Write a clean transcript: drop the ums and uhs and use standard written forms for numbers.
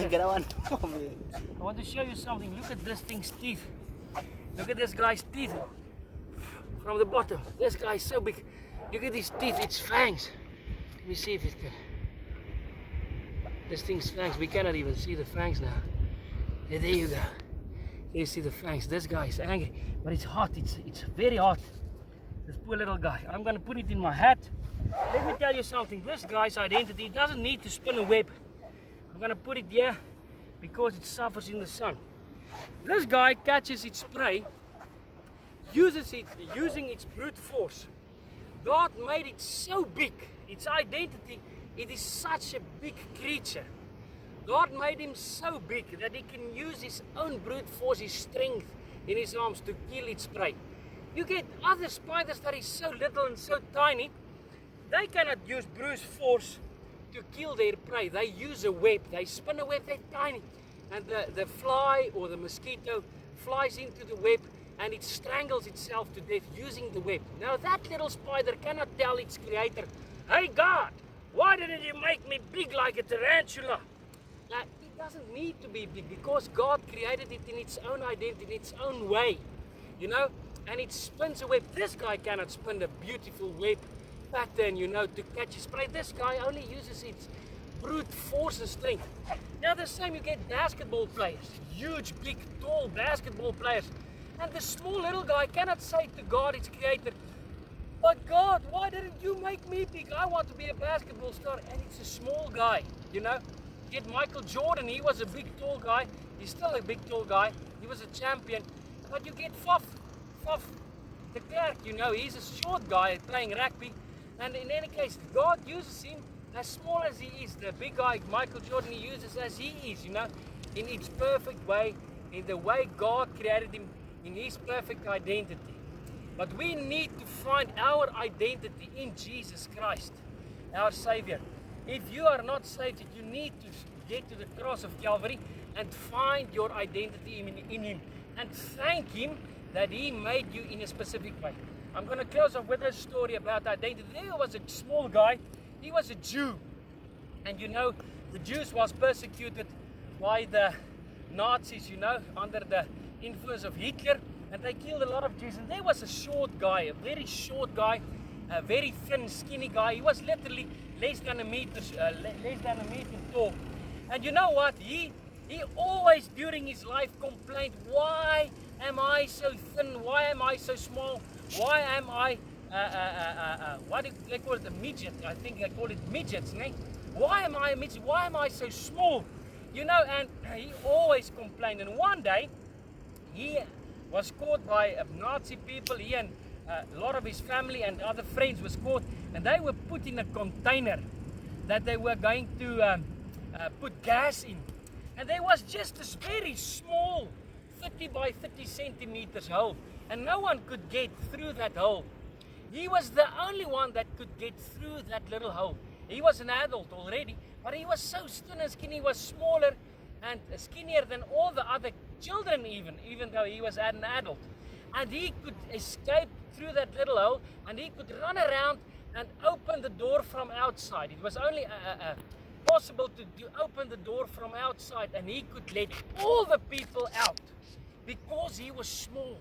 get one. I want to show you something. Look at this thing's teeth. Look at this guy's teeth from the bottom. This guy is so big. Look at his teeth, it's fangs. Let me see if it can. This thing's fangs. We cannot even see the fangs now. There you go. You see the fangs. This guy is angry, but it's hot. It's very hot. This poor little guy. I'm gonna put it in my hat. Let me tell you something. This guy's identity doesn't need to spin a web. I'm gonna put it here because it suffers in the sun. This guy catches its prey, uses it using its brute force. God made it so big. Its identity. It is such a big creature. God made him so big that he can use his own brute force, his strength in his arms to kill its prey. You get other spiders that is so little and so tiny, they cannot use brute force to kill their prey. They use a web, they spin a web, they're tiny. And the fly or the mosquito flies into the web and it strangles itself to death using the web. Now that little spider cannot tell its creator, "Hey God, why didn't you make me big like a tarantula?" Now, it doesn't need to be big because God created it in its own identity, in its own way, you know, and it spins a web. This guy cannot spin a beautiful web pattern, you know, to catch his prey. This guy only uses its brute force and strength. Now, the same you get basketball players, huge, big, tall basketball players, and the small little guy cannot say to God, its creator, "But God, why didn't you make me big? I want to be a basketball star." And it's a small guy, you know. Get Michael Jordan, he was a big tall guy. He's still a big tall guy. He was a champion. But you get Faf de Klerk, you know, he's a short guy playing rugby. And in any case, God uses him as small as he is. The big guy, Michael Jordan, he uses as he is, you know, in its perfect way, in the way God created him, in his perfect identity. But we need to find our identity in Jesus Christ, our Savior. If you are not saved, you need to get to the cross of Calvary and find your identity in Him. And thank Him that He made you in a specific way. I'm going to close off with a story about identity. There was a small guy. He was a Jew. And you know, the Jews was persecuted by the Nazis, you know, under the influence of Hitler. And they killed a lot of Jews. And there was a short guy, a very short guy, a very thin, skinny guy. He was literally less than a meter tall. And you know what? He always during his life complained, "Why am I so thin? Why am I so small? Why am I, what do they call it, a midget? I think they call it midgets, ne? Why am I a midget? Why am I so small?" You know, and he always complained. And one day, he was caught by Nazi people. He and a lot of his family and other friends was caught, and they were put in a container that they were going to put gas in. And there was just this very small 30 by 30 centimeters hole, and no one could get through that hole. He was the only one that could get through that little hole. He was an adult already, but he was so thin and skinny. He was smaller and skinnier than all the other children, even though he was an adult. And he could escape through that little hole, and he could run around and open the door from outside. It was only possible to open the door from outside, and he could let all the people out because he was small.